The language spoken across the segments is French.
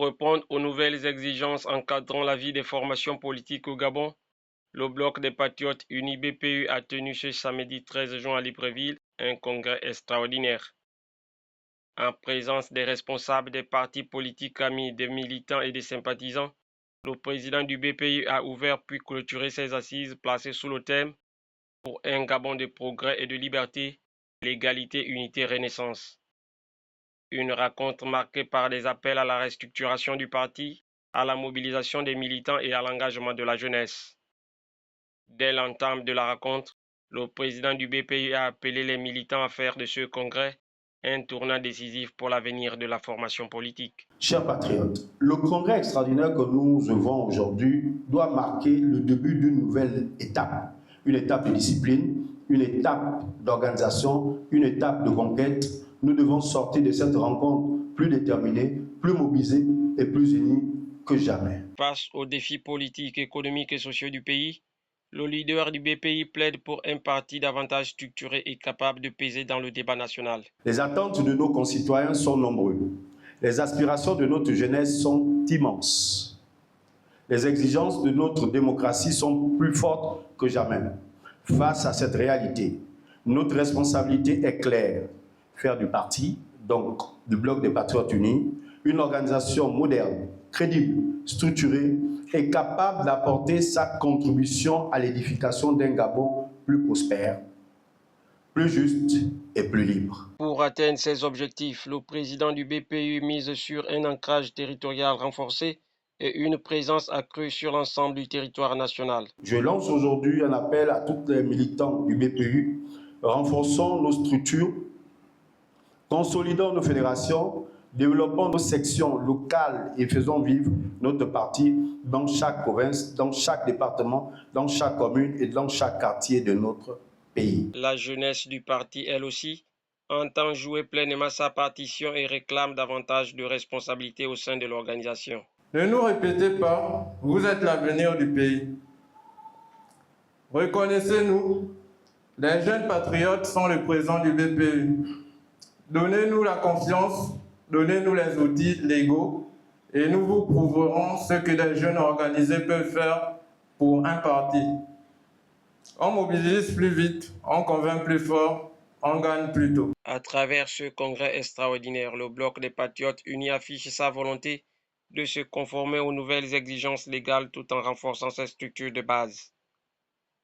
répondre aux nouvelles exigences encadrant la vie des formations politiques au Gabon, le Bloc des Patriotes Unis BPU a tenu ce samedi 13 juin à Libreville un congrès extraordinaire. En présence des responsables des partis politiques amis, des militants et des sympathisants, le président du BPU a ouvert puis clôturé ses assises placées sous le thème « Pour un Gabon de progrès et de liberté, l'égalité, unité, renaissance ». Une rencontre marquée par des appels à la restructuration du parti, à la mobilisation des militants et à l'engagement de la jeunesse. Dès l'entame de la rencontre, le président du BPI a appelé les militants à faire de ce congrès un tournant décisif pour l'avenir de la formation politique. Chers patriotes, le congrès extraordinaire que nous ouvrons aujourd'hui doit marquer le début d'une nouvelle étape. Une étape de discipline, une étape d'organisation, une étape de conquête. Nous devons sortir de cette rencontre plus déterminés, plus mobilisés et plus unis que jamais. Face aux défis politiques, économiques et sociaux du pays, le leader du BPI plaide pour un parti davantage structuré et capable de peser dans le débat national. Les attentes de nos concitoyens sont nombreuses. Les aspirations de notre jeunesse sont immenses. Les exigences de notre démocratie sont plus fortes que jamais. Face à cette réalité, notre responsabilité est claire. Faire du parti, donc du Bloc des Patriotes Unis, une organisation moderne, crédible, structurée et capable d'apporter sa contribution à l'édification d'un Gabon plus prospère, plus juste et plus libre. Pour atteindre ces objectifs, le président du BPU mise sur un ancrage territorial renforcé et une présence accrue sur l'ensemble du territoire national. Je lance aujourd'hui un appel à tous les militants du BPU. Renforçons nos structures, consolidons nos fédérations, développons nos sections locales et faisons vivre notre parti dans chaque province, dans chaque département, dans chaque commune et dans chaque quartier de notre pays. La jeunesse du parti, elle aussi, entend jouer pleinement sa partition et réclame davantage de responsabilités au sein de l'organisation. Ne nous répétez pas, vous êtes l'avenir du pays. Reconnaissez-nous, les jeunes patriotes sont le présent du BPU. Donnez-nous la confiance, donnez-nous les outils légaux et nous vous prouverons ce que les jeunes organisés peuvent faire pour un parti. On mobilise plus vite, on convainc plus fort, on gagne plus tôt. À travers ce congrès extraordinaire, le Bloc des Patriotes Unis affiche sa volonté de se conformer aux nouvelles exigences légales tout en renforçant ses structures de base.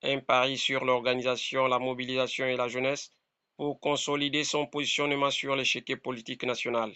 Un pari sur l'organisation, la mobilisation et la jeunesse pour consolider son positionnement sur l'échiquier politique national.